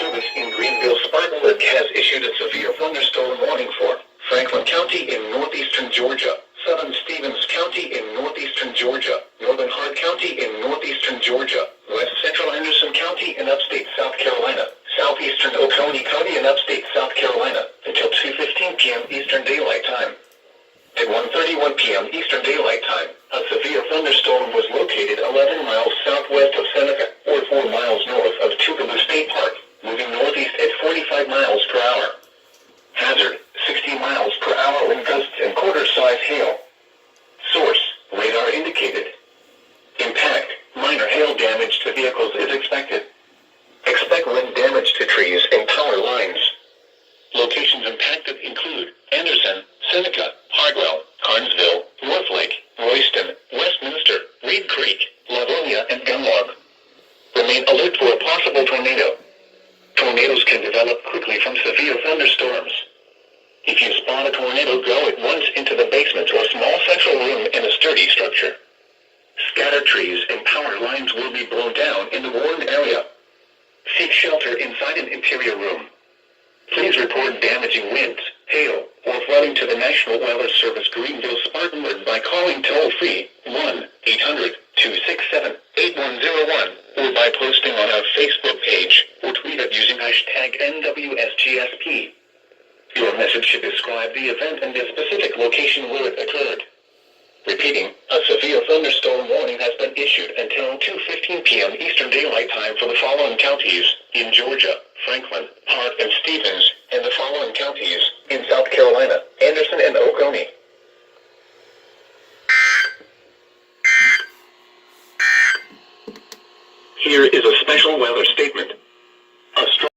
Service in Greenville-Spartanburg has issued a severe thunderstorm warning for Franklin County in northeastern Georgia, southern Stevens County in northeastern Georgia, northern Hart County in northeastern Georgia, west central Anderson County in upstate South Carolina, southeastern Oconee County in upstate South Carolina, until 2:15 p.m. Eastern Daylight Time. At 1:31 p.m. Eastern Daylight Time, a severe thunderstorm was located 11 miles southwest of Seneca, or 4 miles north of Tougaloo State Park, moving northeast at 45 miles per hour. Hazard, 60 miles per hour wind gusts and quarter-size hail. Source, radar indicated. Impact, minor hail damage to vehicles is expected. Expect wind damage to trees and power lines. Locations impacted include Anderson, Seneca, Hartwell, Carnesville, Northlake, Royston, Westminster, Reed Creek, Livonia, and Gunlog. Remain alert for a possible tornado. Tornadoes can develop quickly from severe thunderstorms. If you spot a tornado, go at once into the basement or small central room in a sturdy structure. Scattered trees and power lines will be blown down in the warned area. Seek shelter inside an interior room. Please report damaging winds, hail, or flooding to the National Weather Service Greenville-Spartanburg by calling toll-free 1-800-267-8101 or by posting on our Facebook page or tweet it using hashtag NWSGSP. Your message should describe the event and the specific location where it occurred. Repeating, a severe thunderstorm warning has been issued until 2:15 p.m. Eastern Daylight Time for the following counties in Georgia, Franklin, Hart, and Stevens, and the following counties in South Carolina, Anderson, and Oconee. Here is a special weather statement.